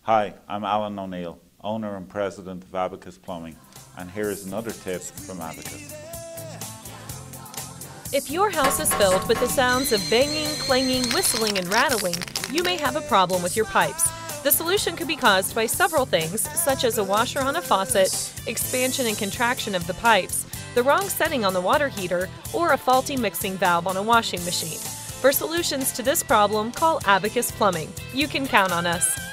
Hi, I'm Alan O'Neill, owner and president of Abacus Plumbing, and here is another tip from Abacus. If your house is filled with the sounds of banging, clanging, whistling, and rattling, you may have a problem with your pipes. The solution could be caused by several things, such as a washer on a faucet, expansion and contraction of the pipes, the wrong setting on the water heater, or a faulty mixing valve on a washing machine. For solutions to this problem, call Abacus Plumbing. You can count on us.